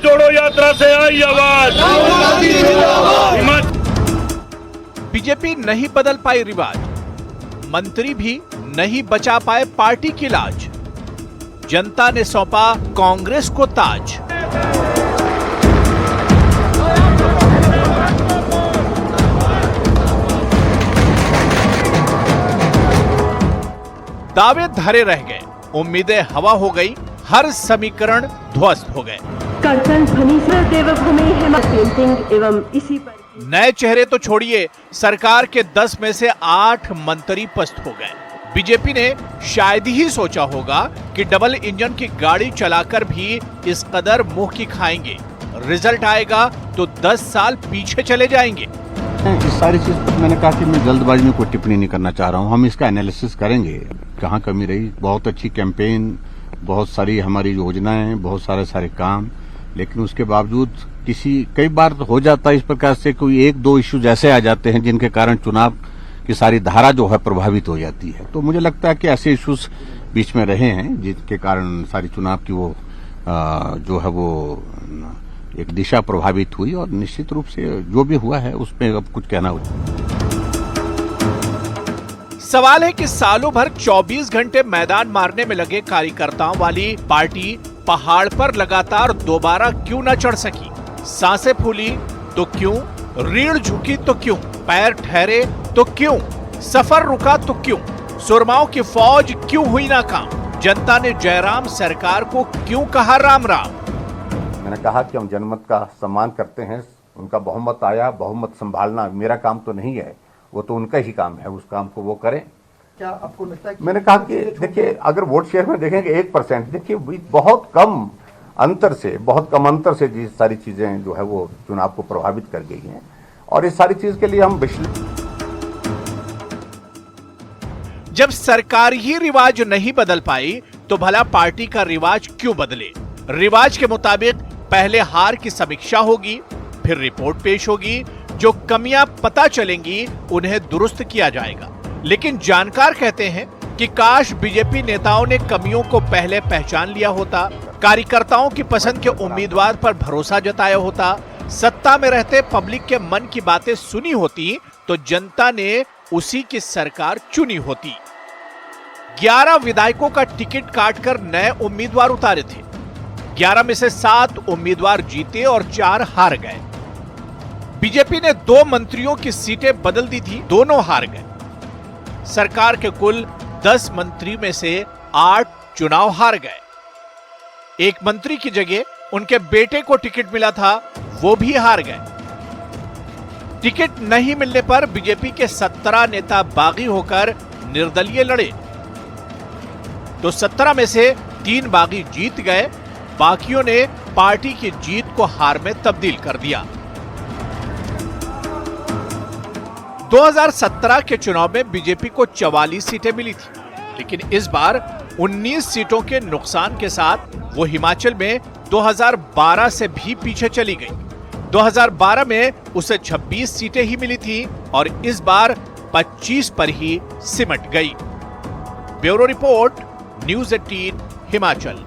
जोड़ो यात्रा से आई आवाज। बीजेपी नहीं बदल पाई रिवाज, मंत्री भी नहीं बचा पाए पार्टी की लाज, जनता ने सौंपा कांग्रेस को ताज। दावे धरे रह गए, उम्मीदें हवा हो गई, हर समीकरण ध्वस्त हो गए। कीर्तन ध्वनि से देवभूमि हेमा पेंटिंग एवं इसी पर नए चेहरे तो छोड़िए, सरकार के 10 में से 8 मंत्री पस्त हो गए। बीजेपी ने शायद ही सोचा होगा कि डबल इंजन की गाड़ी चलाकर भी इस कदर मुंह की खाएंगे, रिजल्ट आएगा तो 10 साल पीछे चले जाएंगे। इस सारी चीज पर मैंने कहा कि मैं जल्दबाजी में कोई टिप्पणी नहीं करना चाह रहा हूं। हम इसका एनालिसिस करेंगे, कहां कमी रही। बहुत अच्छी कैंपेन, बहुत सारी हमारी योजनाएं, बहुत सारे काम, लेकिन उसके बावजूद कई बार हो जाता है इस प्रकार से कोई 1-2 इश्यूज ऐसे आ जाते हैं जिनके कारण चुनाव की सारी धारा जो है प्रभावित हो जाती है। तो मुझे लगता है कि ऐसे इश्यूज बीच में रहे हैं जिनके कारण सारी चुनाव की वो जो है वो एक दिशा प्रभावित हुई, और निश्चित रूप से जो भी हुआ है उसमें अब कुछ कहना हो। सवाल है कि सालों भर 24 घंटे मैदान मारने में लगे कार्यकर्ताओं वाली पार्टी पहाड़ पर लगातार दोबारा क्यों न चढ़ सकी? सांसें फूली तो क्यों, रीढ़ झुकी तो क्यों, पैर ठहरे तो क्यों, सफर रुका तो क्यों, सुरमाओं की फौज क्यों हुई नाकाम? जनता ने जयराम सरकार को क्यों कहा राम राम? मैंने कहा कि हम जनमत का सम्मान करते हैं, उनका बहुमत आया, बहुमत संभालना मेरा काम तो नहीं है, वो तो उनका ही काम है, उस काम को वो करें। क्या आपको लगता है कि मैंने कहा कि देखिए, अगर वोट शेयर में देखेंगे 1%, देखिए बहुत कम अंतर से ये सारी चीजें जो है वो चुनाव को प्रभावित कर गई हैं, और इस सारी चीज के लिए हम जब सरकार ही रिवाज नहीं बदल पाई तो भला पार्टी का रिवाज क्यों बदले? रिवाज के मुताबिक पहले हार की समीक्षा होगी, फिर रिपोर्ट पेश होगी, जो कमियां पता चलेंगी उन्हें दुरुस्त किया जाएगा। लेकिन जानकार कहते हैं कि काश बीजेपी नेताओं ने कमियों को पहले पहचान लिया होता, कार्यकर्ताओं की पसंद के उम्मीदवार पर भरोसा जताया होता, सत्ता में रहते पब्लिक के मन की बातें सुनी होती, तो जनता ने उसी की सरकार चुनी होती। 11 विधायकों का टिकट काटकर नए उम्मीदवार उतारे थे। 11 में से 7 उम्मीदवार जीते और 4 हार गए। बीजेपी ने 2 मंत्रियों की सीटें बदल दी थी, दोनों हार गए। सरकार के कुल 10 मंत्री में से 8 चुनाव हार गए। एक मंत्री की जगह उनके बेटे को टिकट मिला था, वो भी हार गए। टिकट नहीं मिलने पर बीजेपी के 17 नेता बागी होकर निर्दलीय लड़े, तो 17 में से 3 बागी जीत गए, बाकियों ने पार्टी की जीत को हार में तब्दील कर दिया। 2017 के चुनाव में बीजेपी को 44 सीटें मिली थी, लेकिन इस बार 19 सीटों के नुकसान के साथ वो हिमाचल में 2012 से भी पीछे चली गई। 2012 में उसे 26 सीटें ही मिली थी और इस बार 25 पर ही सिमट गई। Bureau report, news 18 Himachal.